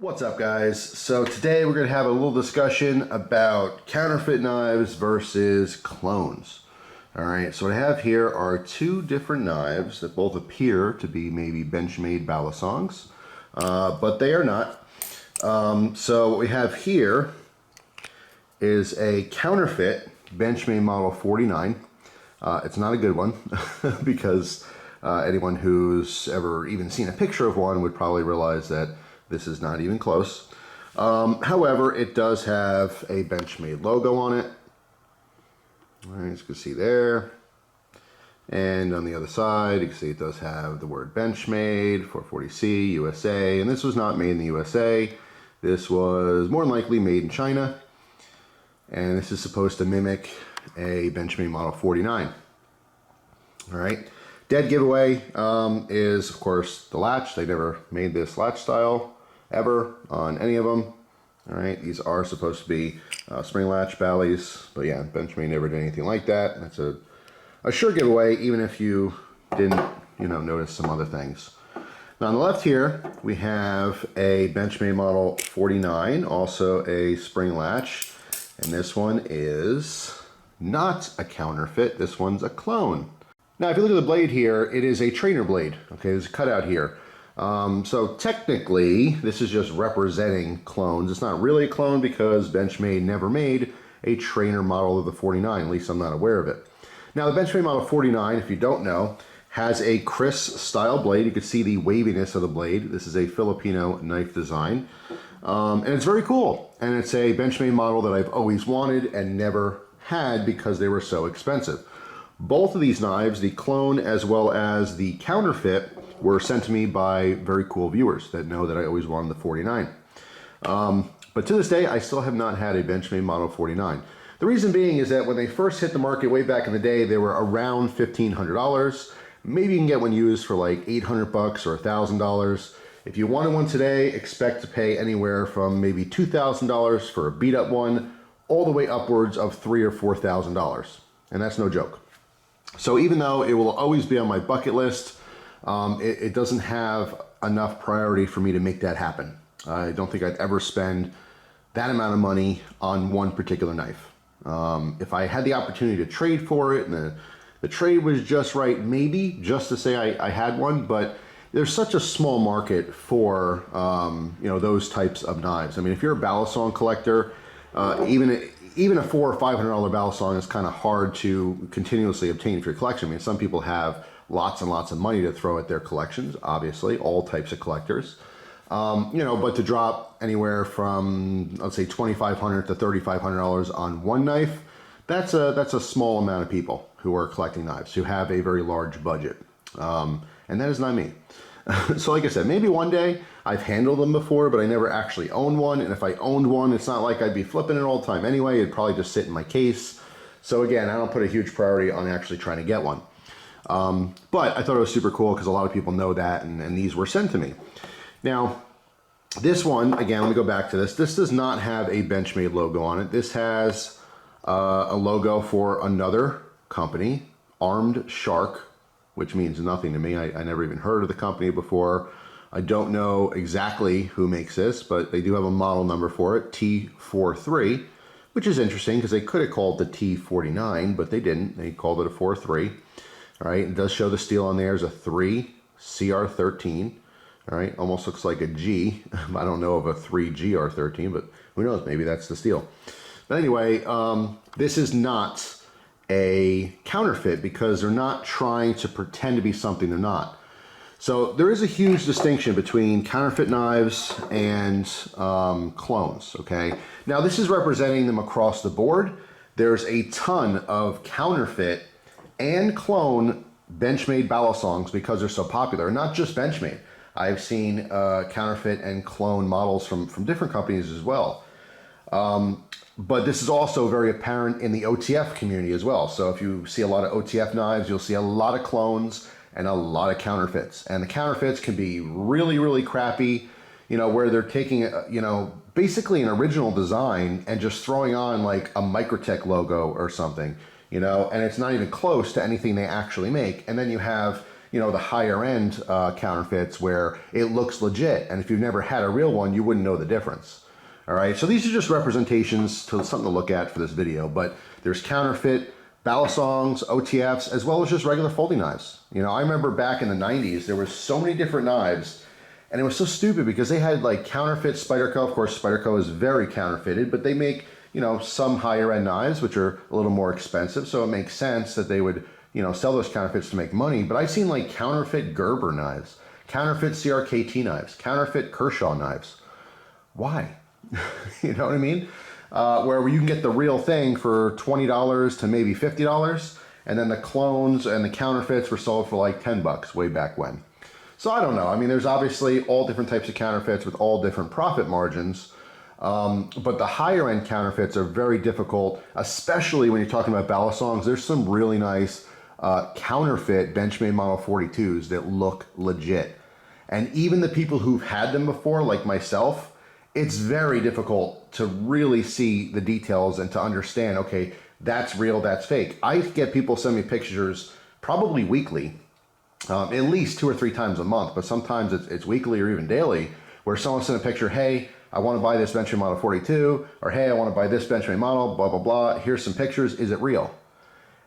What's up, guys? So today we're going to have a little discussion about counterfeit knives versus clones. Alright, so what I have here are two different knives that both appear to be maybe Benchmade Balisongs, but they are not. So what we have here is a counterfeit Benchmade Model 49. It's not a good one because anyone who's ever even seen a picture of one would probably realize that this is not even close. However, it does have a Benchmade logo on it. All right, as you can see there. And on the other side, you can see it does have the word Benchmade, 440C, USA. And this was not made in the USA. This was more than likely made in China. And this is supposed to mimic a Benchmade Model 49. All right. Dead giveaway is, of course, the latch. They never made this latch style ever on any of them. All right, these are supposed to be spring latch Bally's, but yeah, Benchmade never did anything like that. That's a sure giveaway, even if you didn't, notice some other things. Now on the left here, we have a Benchmade Model 49, also a spring latch, and this one is not a counterfeit. This one's a clone. Now, if you look at the blade here, it is a trainer blade. Okay, there's a cutout here. So technically, this is just representing clones. It's not really a clone because Benchmade never made a trainer model of the 49. At least I'm not aware of it. Now, the Benchmade Model 49, if you don't know, has a Chris style blade. You can see the waviness of the blade. This is a Filipino knife design. And it's very cool. And it's a Benchmade model that I've always wanted and never had because they were so expensive. Both of these knives, the clone as well as the counterfeit, were sent to me by very cool viewers that know that I always wanted the 49. But to this day, I still have not had a Benchmade Model 49. The reason being is that when they first hit the market way back in the day, they were around $1,500. Maybe you can get one used for like $800 or $1,000. If you wanted one today, expect to pay anywhere from maybe $2,000 for a beat up one, all the way upwards of $3,000 or $4,000. And that's no joke. So even though it will always be on my bucket list, it doesn't have enough priority for me to make that happen. I don't think I'd ever spend that amount of money on one particular knife. If I had the opportunity to trade for it and the trade was just right, maybe just to say I had one, but there's such a small market for those types of knives. I mean, if you're a Balisong collector, even a $400 or $500 Balisong is kind of hard to continuously obtain for your collection. I mean, some people have lots and lots of money to throw at their collections, obviously, all types of collectors. But to drop anywhere from, let's say, $2,500 to $3,500 on one knife, that's a small amount of people who are collecting knives, who have a very large budget. And that is not me. So like I said, maybe one day. I've handled them before, but I never actually owned one. And if I owned one, it's not like I'd be flipping it all the time anyway. It'd probably just sit in my case. So again, I don't put a huge priority on actually trying to get one. But I thought it was super cool because a lot of people know that, and these were sent to me. Now, this one, again, let me go back to this. This does not have a Benchmade logo on it. This has a logo for another company, Armed Shark, which means nothing to me. I never even heard of the company before. I don't know exactly who makes this, but they do have a model number for it, T43, which is interesting because they could have called the T49, but they didn't. They called it a 43. All right, it does show the steel on there is a 3 CR13. All right, almost looks like a G. I don't know of a 3 GR13, but who knows? Maybe that's the steel. But anyway, this is not a counterfeit because they're not trying to pretend to be something they're not. So there is a huge distinction between counterfeit knives and clones, okay? Now this is representing them across the board. There's a ton of counterfeit and clone Benchmade Balisongs because they're so popular, and not just Benchmade. I've seen counterfeit and clone models from different companies as well. But this is also very apparent in the OTF community as well. So if you see a lot of OTF knives, you'll see a lot of clones and a lot of counterfeits. And the counterfeits can be really, really crappy, where they're taking, basically an original design and just throwing on like a Microtech logo or something, and it's not even close to anything they actually make. And then you have, you know, the higher end counterfeits where it looks legit. And if you've never had a real one, you wouldn't know the difference. All right, so these are just representations to something to look at for this video, but there's counterfeit Balisongs, OTFs, as well as just regular folding knives. You know, I remember back in the 90s, there were so many different knives, and it was so stupid because they had like counterfeit Spyderco. Of course, Spyderco is very counterfeited, but they make, you know, some higher end knives, which are a little more expensive. So it makes sense that they would, you know, sell those counterfeits to make money. But I've seen like counterfeit Gerber knives, counterfeit CRKT knives, counterfeit Kershaw knives. Why? You know what I mean? Where you can get the real thing for $20 to maybe $50, and then the clones and the counterfeits were sold for like $10 way back when. So I don't know. I mean, there's obviously all different types of counterfeits with all different profit margins, but the higher end counterfeits are very difficult, especially when you're talking about Balisongs. There's some really nice counterfeit Benchmade Model 42s that look legit. And even the people who've had them before, like myself, it's very difficult to really see the details and to understand, okay, that's real, that's fake. I get people send me pictures probably weekly, at least 2 or 3 times a month, but sometimes it's weekly or even daily, where someone sent a picture, hey, I want to buy this Benchmade Model 42, or hey, I want to buy this Benchmade model, blah, blah, blah. Here's some pictures, is it real?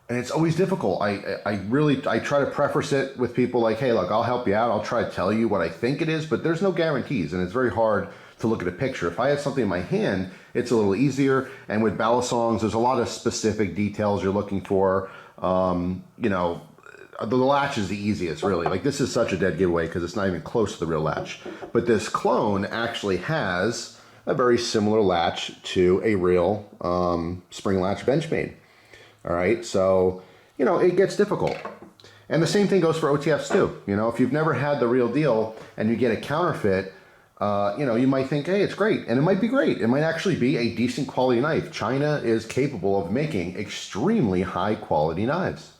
And it's always difficult. I try to preface it with people like, hey, look, I'll help you out. I'll try to tell you what I think it is, but there's no guarantees, and it's very hard to look at a picture. If I had something in my hand, it's a little easier. And with Balisongs, there's a lot of specific details you're looking for. You know, the latch is the easiest, really. Like, this is such a dead giveaway because it's not even close to the real latch. But this clone actually has a very similar latch to a real spring latch Benchmade. All right, so, you know, it gets difficult. And the same thing goes for OTFs too. You know, if you've never had the real deal and you get a counterfeit, you know, you might think, hey, it's great. And it might be great. It might actually be a decent quality knife. China is capable of making extremely high quality knives.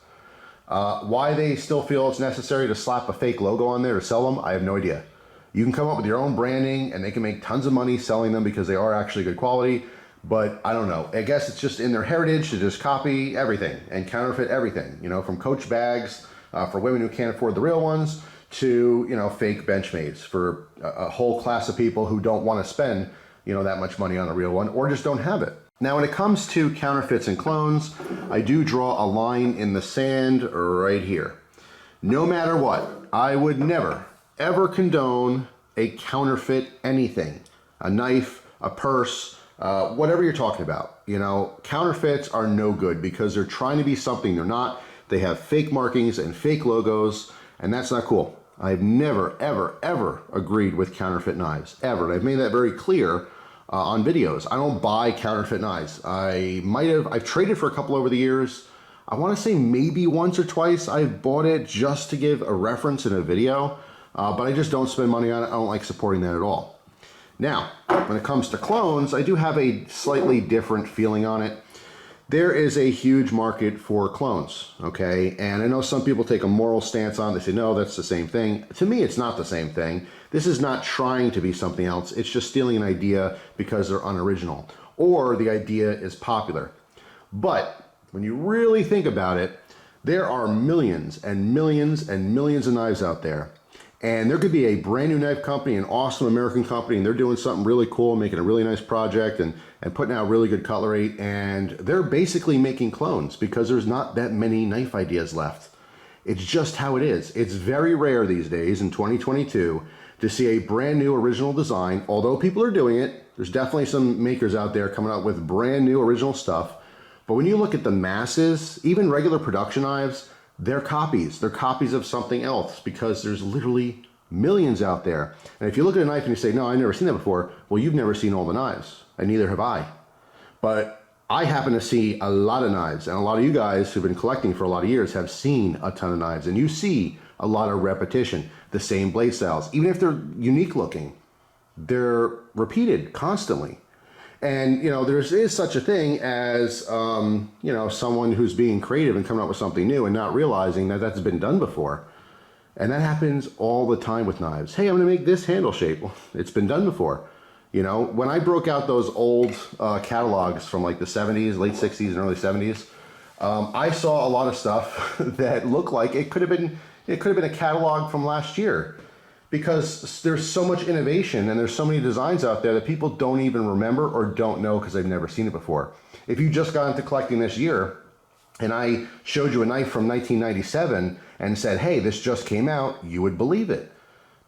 Why they still feel it's necessary to slap a fake logo on there to sell them, I have no idea. You can come up with your own branding and they can make tons of money selling them because they are actually good quality. But I don't know. I guess it's just in their heritage to just copy everything and counterfeit everything, you know, from Coach bags for women who can't afford the real ones to, you know, fake Benchmades for a whole class of people who don't want to spend, you know, that much money on a real one or just don't have it. Now, when it comes to counterfeits and clones, I do draw a line in the sand right here. No matter what, I would never, ever condone a counterfeit anything. A knife, a purse, whatever you're talking about. You know, counterfeits are no good because they're trying to be something they're not. They have fake markings and fake logos, and that's not cool. I've never, ever, ever agreed with counterfeit knives, ever. And I've made that very clear on videos. I don't buy counterfeit knives. I've traded for a couple over the years. I want to say maybe once or twice I've bought it just to give a reference in a video, but I just don't spend money on it. I don't like supporting that at all. Now, when it comes to clones, I do have a slightly different feeling on it. There is a huge market for clones, okay? And I know some people take a moral stance on it. They say, no, that's the same thing. To me, it's not the same thing. This is not trying to be something else. It's just stealing an idea because they're unoriginal or the idea is popular. But when you really think about it, there are millions and millions and millions of knives out there. And there could be a brand new knife company, an awesome American company, and they're doing something really cool, making a really nice project and putting out really good cutlery. And they're basically making clones because there's not that many knife ideas left. It's just how it is. It's very rare these days in 2022 to see a brand new original design. Although people are doing it, there's definitely some makers out there coming out with brand new original stuff. But when you look at the masses, even regular production knives, they're copies. They're copies of something else because there's literally millions out there. And if you look at a knife and you say, no, I've never seen that before, well, you've never seen all the knives, and neither have I. But I happen to see a lot of knives, and a lot of you guys who've been collecting for a lot of years have seen a ton of knives, and you see a lot of repetition, the same blade styles. Even if they're unique looking, they're repeated constantly. And, you know, there is such a thing as, you know, someone who's being creative and coming up with something new and not realizing that that's been done before. And that happens all the time with knives. Hey, I'm going to make this handle shape. Well, it's been done before. You know, when I broke out those old catalogs from like the 70s, late 60s and early 70s, I saw a lot of stuff that looked like it could have been, It could have been a catalog from last year, because there's so much innovation and there's so many designs out there that people don't even remember or don't know because they've never seen it before. If you just got into collecting this year and I showed you a knife from 1997 and said, hey, this just came out, you would believe it.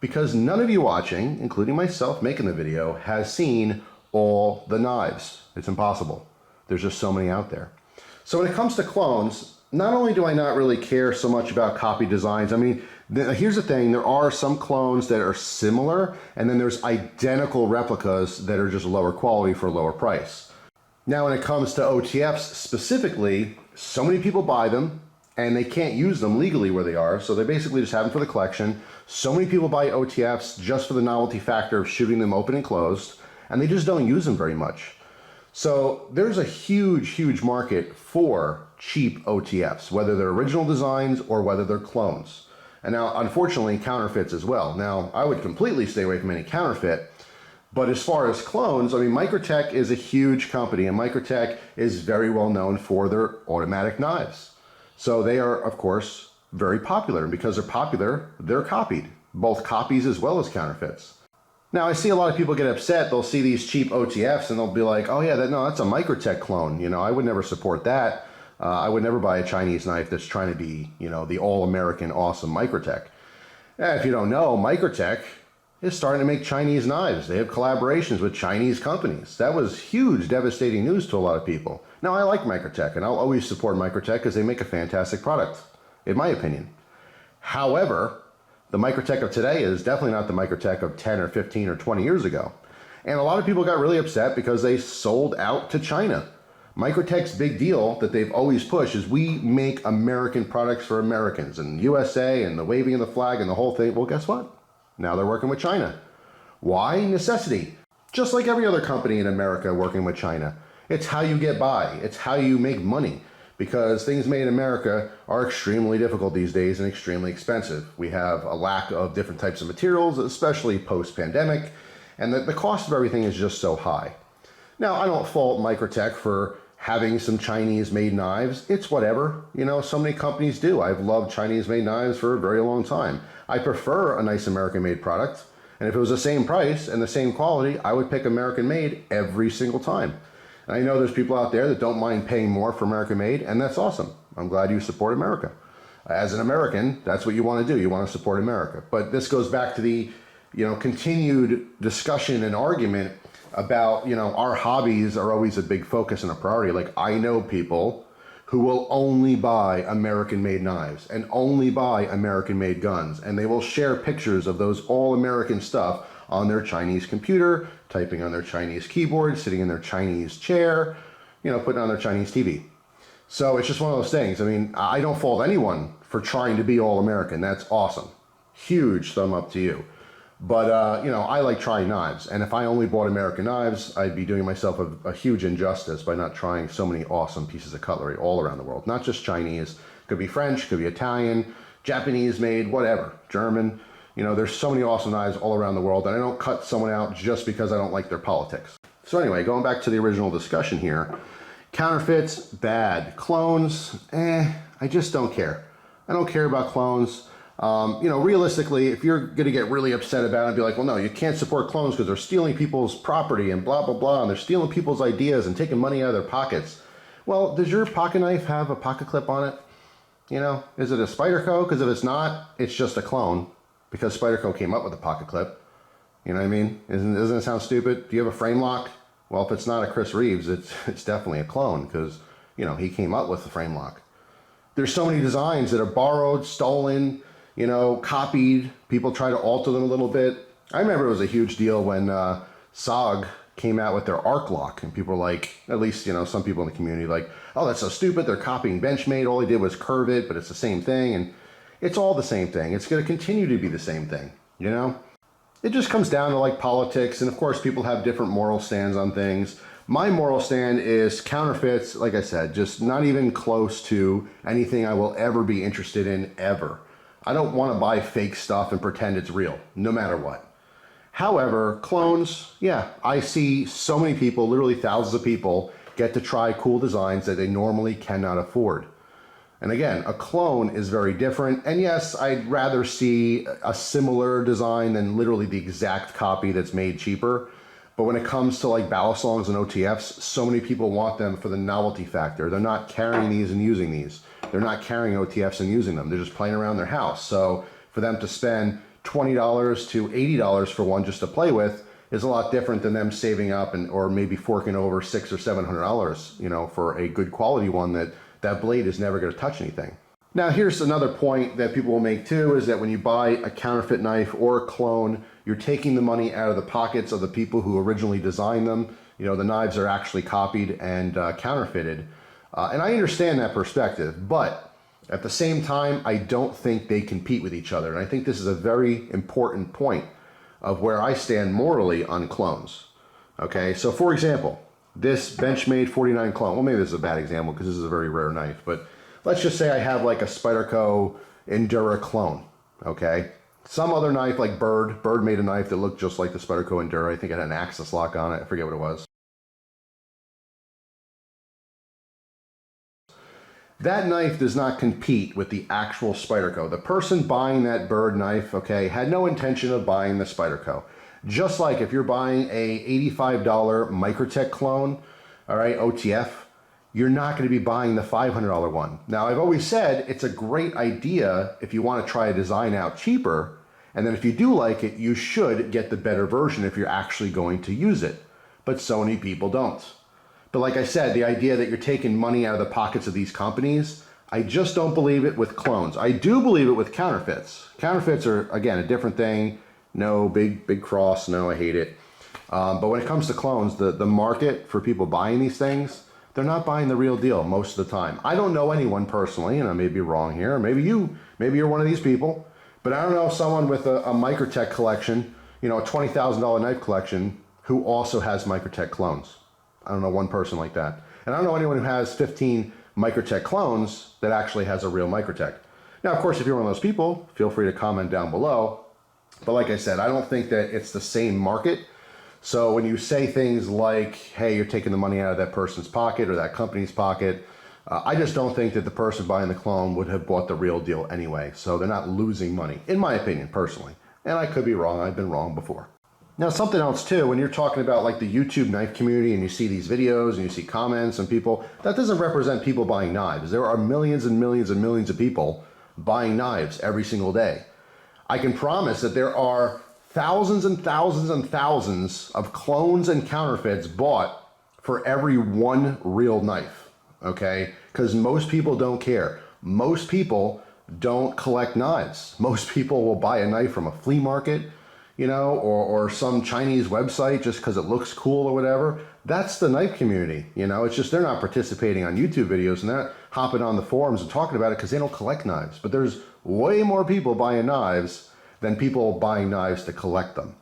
Because none of you watching, including myself making the video, has seen all the knives. It's impossible. There's just so many out there. So when it comes to clones, not only do I not really care so much about copy designs, I mean, here's the thing, there are some clones that are similar, and then there's identical replicas that are just lower quality for a lower price. Now when it comes to OTFs specifically, so many people buy them, and they can't use them legally where they are, so they basically just have them for the collection. So many people buy OTFs just for the novelty factor of shooting them open and closed, and they just don't use them very much. So there's a huge, huge market for cheap OTFs, whether they're original designs or whether they're clones. And now, unfortunately, counterfeits as well. Now, I would completely stay away from any counterfeit, but as far as clones, I mean, Microtech is a huge company, and Microtech is very well known for their automatic knives. So they are, of course, very popular, and because they're popular, they're copied, both copies as well as counterfeits. Now, I see a lot of people get upset. They'll see these cheap OTFs and they'll be like, oh yeah, no, that's a Microtech clone. You know, I would never support that. I would never buy a Chinese knife that's trying to be, you know, the all-American awesome Microtech. If you don't know, Microtech is starting to make Chinese knives. They have collaborations with Chinese companies. That was huge, devastating news to a lot of people. Now, I like Microtech, and I'll always support Microtech because they make a fantastic product, in my opinion. However, the Microtech of today is definitely not the Microtech of 10 or 15 or 20 years ago. And a lot of people got really upset because they sold out to China. Microtech's big deal that they've always pushed is we make American products for Americans, and USA and the waving of the flag and the whole thing. Well, guess what? Now they're working with China. Why? Necessity. Just like every other company in America working with China. It's how you get by. It's how you make money. Because things made in America are extremely difficult these days and extremely expensive. We have a lack of different types of materials, especially post-pandemic, and the cost of everything is just so high. Now, I don't fault Microtech for having some Chinese-made knives. It's whatever. You know, so many companies do. I've loved Chinese-made knives for a very long time. I prefer a nice American-made product, and if it was the same price and the same quality, I would pick American-made every single time. And I know there's people out there that don't mind paying more for American-made, and that's awesome. I'm glad you support America. As an American, that's what you want to do. You want to support America. But this goes back to the, continued discussion and argument about, our hobbies are always a big focus and a priority. Like, I know people who will only buy American-made knives and only buy American-made guns, and they will share pictures of those all-American stuff on their Chinese computer, typing on their Chinese keyboard, sitting in their Chinese chair, putting on their Chinese TV. So it's just one of those things. I mean, I don't fault anyone for trying to be all American. That's awesome. Huge thumb up to you. But, I like trying knives. And if I only bought American knives, I'd be doing myself a huge injustice by not trying so many awesome pieces of cutlery all around the world. Not just Chinese. Could be French, could be Italian, Japanese made, whatever, German. There's so many awesome knives all around the world, and I don't cut someone out just because I don't like their politics. So anyway, going back to the original discussion here, counterfeits, bad. Clones, I just don't care. I don't care about clones. Realistically, if you're going to get really upset about it and be like, well, no, you can't support clones because they're stealing people's property and blah, blah, blah, and they're stealing people's ideas and taking money out of their pockets. Well, does your pocket knife have a pocket clip on it? Is it a Spyderco? Because if it's not, it's just a clone. Because Spyderco came up with a pocket clip. You know what I mean? Doesn't it sound stupid? Do you have a frame lock? Well, if it's not a Chris Reeves, it's definitely a clone because, he came up with the frame lock. There's so many designs that are borrowed, stolen, copied. People try to alter them a little bit. I remember it was a huge deal when SOG came out with their arc lock, and people were like, at least, some people in the community like, oh, that's so stupid. They're copying Benchmade. All they did was curve it, but it's the same thing. And it's all the same thing. It's going to continue to be the same thing, It just comes down to like politics, and of course people have different moral stands on things. My moral stand is counterfeits, like I said, just not even close to anything I will ever be interested in, ever. I don't want to buy fake stuff and pretend it's real, no matter what. However, clones, yeah, I see so many people, literally thousands of people, get to try cool designs that they normally cannot afford. And again, a clone is very different. And yes, I'd rather see a similar design than literally the exact copy that's made cheaper. But when it comes to like Balisongs and OTFs, so many people want them for the novelty factor. They're not carrying these and using these. They're not carrying OTFs and using them. They're just playing around their house. So for them to spend $20 to $80 for one just to play with is a lot different than them saving up and or maybe forking over $600 or $700, you know, for a good quality one that blade is never going to touch anything. Now here's another point that people will make too, is that when you buy a counterfeit knife or a clone, you're taking the money out of the pockets of the people who originally designed them. You know, the knives are actually copied and counterfeited. And I understand that perspective, but at the same time, I don't think they compete with each other. And I think this is a very important point of where I stand morally on clones. Okay, so for example, this Benchmade 49 clone, well, maybe this is a bad example because this is a very rare knife, but let's just say I have like a Spyderco Endura clone, okay? Some other knife like Bird made a knife that looked just like the Spyderco Endura. I think it had an axis lock on it. I forget what it was. That knife does not compete with the actual Spyderco. The person buying that Bird knife, okay, had no intention of buying the Spyderco. Just like if you're buying a $85 Microtech clone, all right, OTF, you're not going to be buying the $500 one. Now, I've always said it's a great idea if you want to try a design out cheaper, and then if you do like it, you should get the better version if you're actually going to use it. But so many people don't. But like I said, the idea that you're taking money out of the pockets of these companies, I just don't believe it with clones. I do believe it with counterfeits. Counterfeits are, again, a different thing. No, big cross, no, I hate it. But when it comes to clones, the market for people buying these things, they're not buying the real deal most of the time. I don't know anyone personally, and I may be wrong here. Maybe you're one of these people, but I don't know someone with a Microtech collection, you know, a $20,000 knife collection who also has Microtech clones. I don't know one person like that. And I don't know anyone who has 15 Microtech clones that actually has a real Microtech. Now, of course, if you're one of those people, feel free to comment down below. But like I said, I don't think that it's the same market. So when you say things like, hey, you're taking the money out of that person's pocket or that company's pocket, I just don't think that the person buying the clone would have bought the real deal anyway. So they're not losing money, in my opinion, personally. And I could be wrong. I've been wrong before. Now, something else too, when you're talking about like the YouTube knife community and you see these videos and you see comments and people, that doesn't represent people buying knives. There are millions and millions and millions of people buying knives every single day. I can promise that there are thousands and thousands and thousands of clones and counterfeits bought for every one real knife, okay? Because most people don't care. Most people don't collect knives. Most people will buy a knife from a flea market, you know, or some Chinese website just because it looks cool or whatever. That's the knife community, you know. It's just they're not participating on YouTube videos and they're not hopping on the forums and talking about it because they don't collect knives. But there's way more people buying knives than people buying knives to collect them.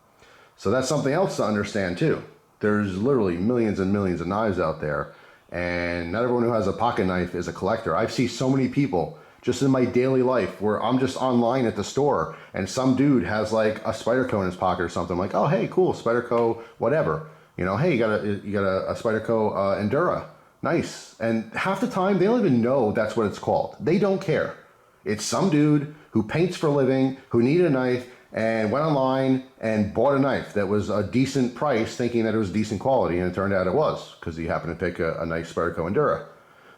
So that's something else to understand too. There's literally millions and millions of knives out there, and not everyone who has a pocket knife is a collector. I've seen so many people just in my daily life where I'm just online at the store and some dude has like a Spyderco in his pocket or something. I'm like, oh, hey, cool, Spyderco, whatever. You know, hey, you got a Spyderco Endura, nice. And half the time they don't even know that's what it's called. They don't care. It's some dude who paints for a living, who needed a knife and went online and bought a knife that was a decent price thinking that it was decent quality, and it turned out it was because he happened to pick a nice Spyderco Endura.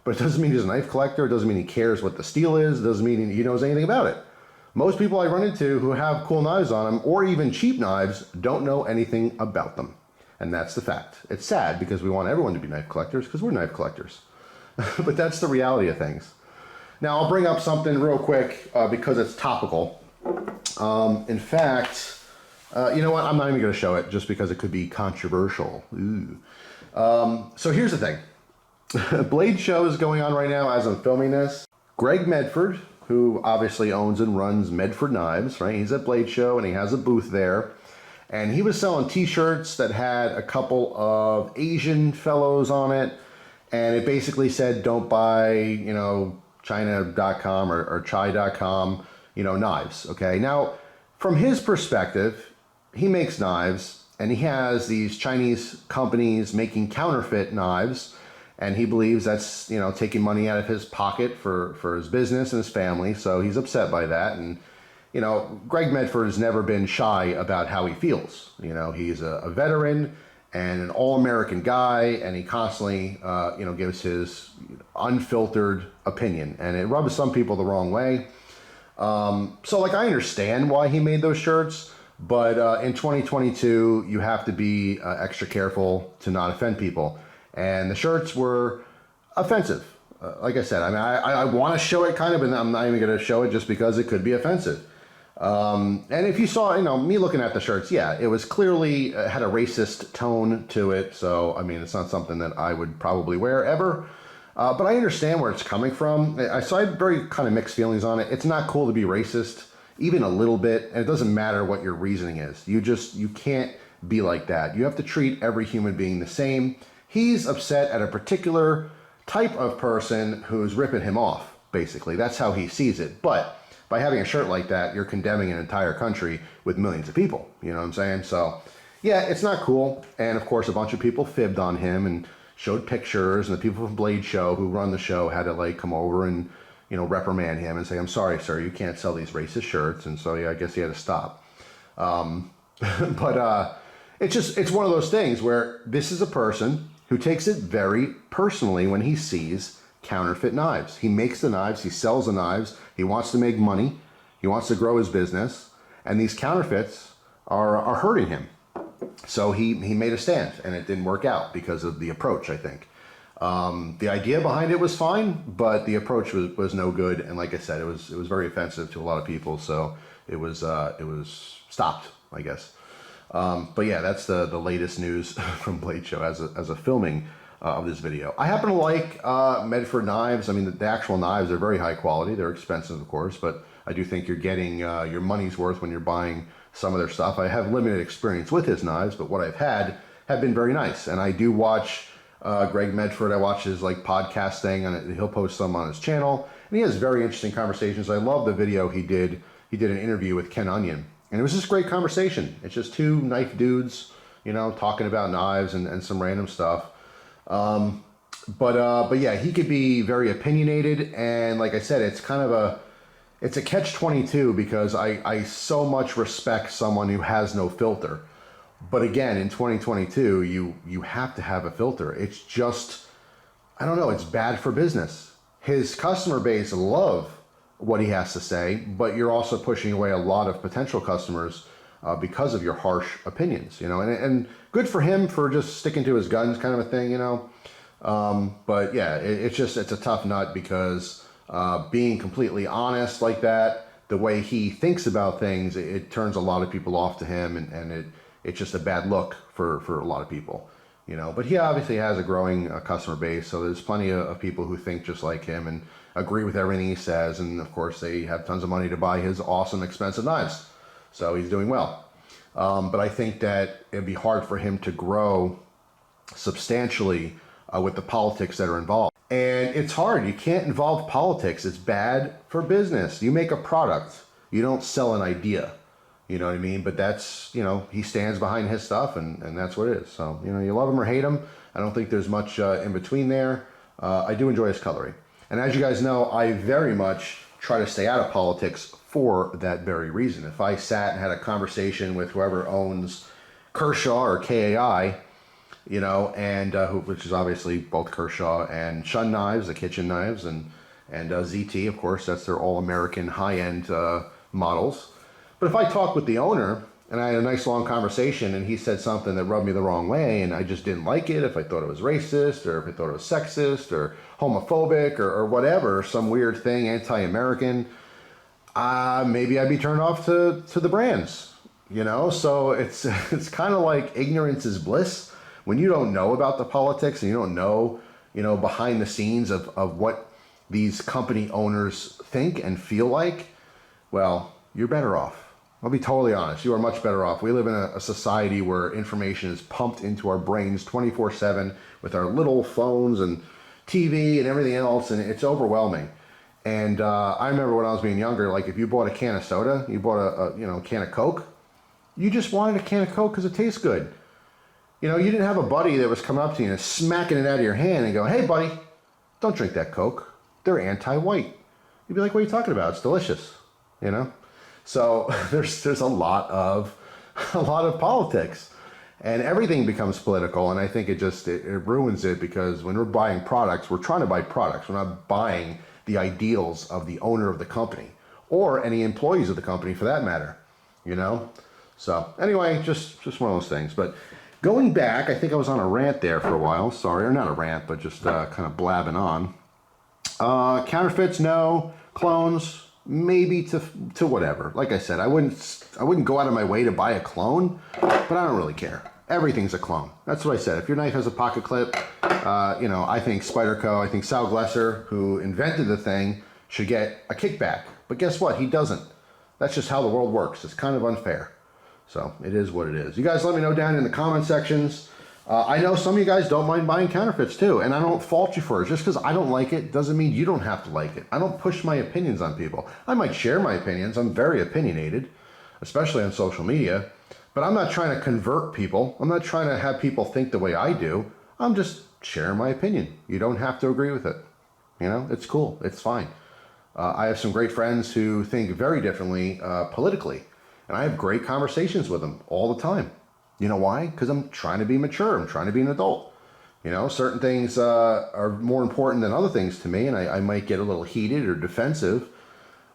But it doesn't mean he's a knife collector. It doesn't mean he cares what the steel is. It doesn't mean he knows anything about it. Most people I run into who have cool knives on them, or even cheap knives, don't know anything about them. And that's the fact. It's sad because we want everyone to be knife collectors because we're knife collectors. But that's the reality of things. Now, I'll bring up something real quick because it's topical. In fact, you know what? I'm not even going to show it just because it could be controversial. So here's the thing. BladeShow is going on right now as I'm filming this. Greg Medford, who obviously owns and runs Medford Knives, right? He's at BladeShow and he has a booth there. And he was selling t-shirts that had a couple of Asian fellows on it. And it basically said, don't buy, you know, China.com or Chai.com, you know, knives, okay? Now, from his perspective, he makes knives and he has these Chinese companies making counterfeit knives. and he believes that's, you know, taking money out of his pocket for his business and his family. So he's upset by that. And, you know, Greg Medford has never been shy about how he feels. You know, he's a veteran and an all-American guy, and he constantly, you know, gives his unfiltered opinion, and it rubs some people the wrong way. So, like, I understand why he made those shirts, but in 2022, you have to be extra careful to not offend people. And the shirts were offensive. Like I said, I mean, I want to show it kind of, but I'm not even going to show it just because it could be offensive. And if you saw, you know, me looking at the shirts, yeah, it was clearly had a racist tone to it. So, I mean, it's not something that I would probably wear ever. But I understand where it's coming from. So I had very kind of mixed feelings on it. It's not cool to be racist, even a little bit. And it doesn't matter what your reasoning is. You can't be like that. You have to treat every human being the same. He's upset at a particular type of person who's ripping him off, basically. That's how he sees it. But by having a shirt like that, you're condemning an entire country with millions of people. You know what I'm saying? So, yeah, it's not cool. And, of course, a bunch of people fibbed on him and showed pictures. And the people from BladeShow who run the show had to, like, come over and, you know, reprimand him and say, I'm sorry, sir, you can't sell these racist shirts. And so, yeah, I guess he had to stop. It's one of those things where this is a person who takes it very personally when he sees counterfeit knives. He makes the knives, he sells the knives, he wants to make money, he wants to grow his business, and these counterfeits are hurting him. So he made a stand, and it didn't work out because of the approach, I think. The idea behind it was fine, but the approach was no good, and like I said, it was very offensive to a lot of people, so it was stopped, I guess. But yeah, that's the latest news from BladeShow as a filming of this video. I happen to like Medford Knives. I mean, the actual knives are very high quality. They're expensive, of course, but I do think you're getting your money's worth when you're buying some of their stuff. I have limited experience with his knives, but what I've had have been very nice. And I do watch Greg Medford. I watch his like podcast thing, and he'll post some on his channel. And he has very interesting conversations. I love the video he did. He did an interview with Ken Onion. And it was just great conversation. It's just two knife dudes, you know, talking about knives and some random stuff. But yeah, he could be very opinionated. And like I said, it's kind of it's a catch-22 because I so much respect someone who has no filter. But again, in 2022, you have to have a filter. It's just, I don't know, it's bad for business. His customer base love what he has to say, but you're also pushing away a lot of potential customers because of your harsh opinions, you know, and good for him for just sticking to his guns kind of a thing, you know. But yeah, it's a tough nut because being completely honest like that, the way he thinks about things, it turns a lot of people off to him, and it's just a bad look for a lot of people, you know. But he obviously has a growing customer base, so there's plenty of people who think just like him and agree with everything he says, and of course they have tons of money to buy his awesome expensive knives, so he's doing well. But I think that it'd be hard for him to grow substantially with the politics that are involved. And it's hard. You can't involve politics. It's bad for business. You make a product. You don't sell an idea. You know what I mean? But that's, you know, he stands behind his stuff, and that's what it is. So, you know, you love him or hate him. I don't think there's much in between there. I do enjoy his cutlery. And as you guys know, I very much try to stay out of politics for that very reason. If I sat and had a conversation with whoever owns Kershaw or KAI, you know, and which is obviously both Kershaw and Shun Knives, the kitchen knives, and ZT, of course, that's their all-American high-end models. But if I talk with the owner and I had a nice long conversation and he said something that rubbed me the wrong way and I just didn't like it, if I thought it was racist or if I thought it was sexist or homophobic or whatever, some weird thing, anti-American, maybe I'd be turned off to the brands, you know? So it's kind of like ignorance is bliss. When you don't know about the politics and you don't know, you know, behind the scenes of what these company owners think and feel like, well, you're better off. I'll be totally honest. You are much better off. We live in a society where information is pumped into our brains 24/7 with our little phones and TV and everything else, and it's overwhelming. And I remember when I was being younger, like if you bought a can of soda, you bought a can of Coke, you just wanted a can of Coke because it tastes good. You know, you didn't have a buddy that was coming up to you and smacking it out of your hand and going, hey, buddy, don't drink that Coke. They're anti-white. You'd be like, what are you talking about? It's delicious, you know? So there's a lot of politics, and everything becomes political, and I think it ruins it, because when we're buying products, we're trying to buy products. We're not buying the ideals of the owner of the company or any employees of the company for that matter, you know? So anyway, just one of those things. But going back, I think I was on a rant there for a while. Sorry, or not a rant, but just kind of blabbing on. Counterfeits, no. Clones, maybe to whatever. Like I said, I wouldn't go out of my way to buy a clone, but I don't really care. Everything's a clone. That's what I said. If your knife has a pocket clip, you know, I think Spyderco, I think Sal Glesser, who invented the thing, should get a kickback. But guess what? He doesn't. That's just how the world works. It's kind of unfair. So it is what it is. You guys let me know down in the comment sections. I know some of you guys don't mind buying counterfeits too, and I don't fault you for it. Just because I don't like it doesn't mean you don't have to like it. I don't push my opinions on people. I might share my opinions. I'm very opinionated, especially on social media, but I'm not trying to convert people. I'm not trying to have people think the way I do. I'm just sharing my opinion. You don't have to agree with it. You know, it's cool. It's fine. I have some great friends who think very differently politically, and I have great conversations with them all the time. You know why? Because I'm trying to be mature. I'm trying to be an adult. You know, certain things are more important than other things to me, and I might get a little heated or defensive,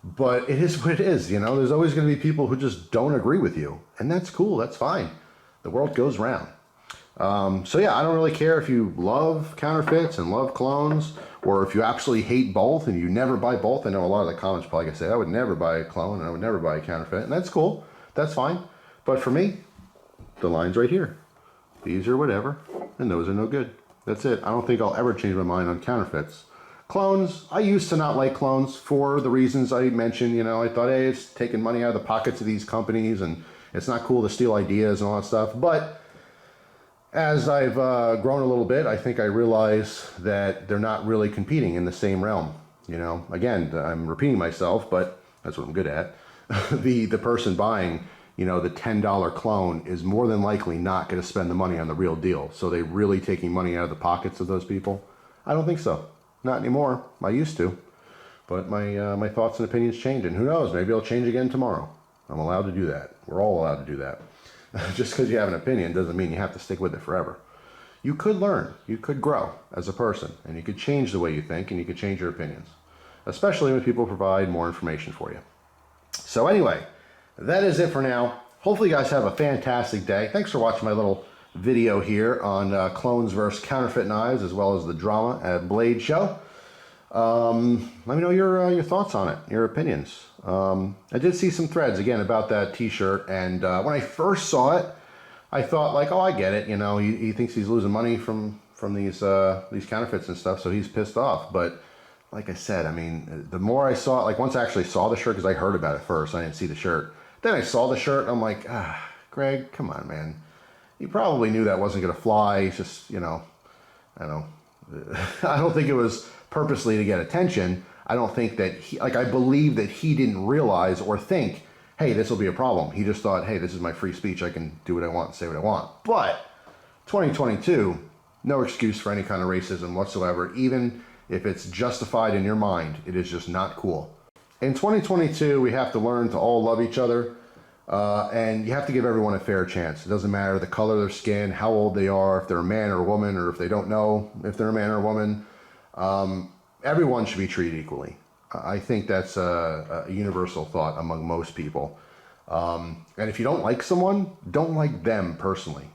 but it is what it is. You know, there's always going to be people who just don't agree with you, and that's cool. That's fine. The world goes round. So yeah, I don't really care if you love counterfeits and love clones, or if you absolutely hate both and you never buy both. I know a lot of the comments probably gonna say, I would never buy a clone and I would never buy a counterfeit, and that's cool. That's fine. But for me, the line's right here. These are whatever, and those are no good. That's it. I don't think I'll ever change my mind on counterfeits. Clones, I used to not like clones for the reasons I mentioned. You know, I thought, hey, it's taking money out of the pockets of these companies, and it's not cool to steal ideas and all that stuff. But as I've grown a little bit, I think I realize that they're not really competing in the same realm. You know, again, I'm repeating myself, but that's what I'm good at. The person buying, you know, the $10 clone is more than likely not going to spend the money on the real deal. So they really taking money out of the pockets of those people? I don't think so. Not anymore. I used to. But my thoughts and opinions change, and who knows, maybe it'll change again tomorrow. I'm allowed to do that. We're all allowed to do that. Just because you have an opinion doesn't mean you have to stick with it forever. You could learn. You could grow as a person, and you could change the way you think, and you could change your opinions, especially when people provide more information for you. So anyway, that is it for now. Hopefully you guys have a fantastic day. Thanks for watching my little video here on clones versus counterfeit knives, as well as the drama at BladeShow. Let me know your thoughts on it, your opinions. I did see some threads again about that t-shirt, and when I first saw it, I thought like, oh, I get it. You know, he thinks he's losing money from these counterfeits and stuff, so he's pissed off. But like I said, I mean, the more I saw it, like once I actually saw the shirt, because I heard about it first, I didn't see the shirt. Then I saw the shirt, and I'm like, Greg, come on, man. You probably knew that wasn't going to fly. It's just, you know, I don't know. I don't think it was purposely to get attention. I don't think that I believe that he didn't realize or think, hey, this will be a problem. He just thought, hey, this is my free speech. I can do what I want and say what I want. But 2022, no excuse for any kind of racism whatsoever. Even if it's justified in your mind, it is just not cool. In 2022, we have to learn to all love each other, and you have to give everyone a fair chance. It doesn't matter the color of their skin, how old they are, if they're a man or a woman, or if they don't know if they're a man or a woman. Everyone should be treated equally. I think that's a universal thought among most people. And if you don't like someone, don't like them personally.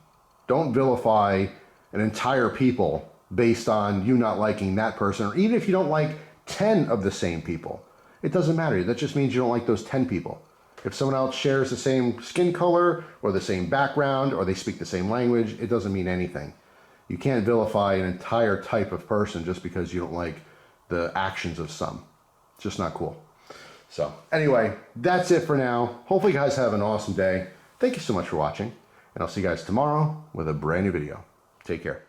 Don't vilify an entire people based on you not liking that person, or even if you don't like 10 of the same people. It doesn't matter. That just means you don't like those 10 people. If someone else shares the same skin color or the same background or they speak the same language, it doesn't mean anything. You can't vilify an entire type of person just because you don't like the actions of some. It's just not cool. So anyway, that's it for now. Hopefully you guys have an awesome day. Thank you so much for watching, and I'll see you guys tomorrow with a brand new video. Take care.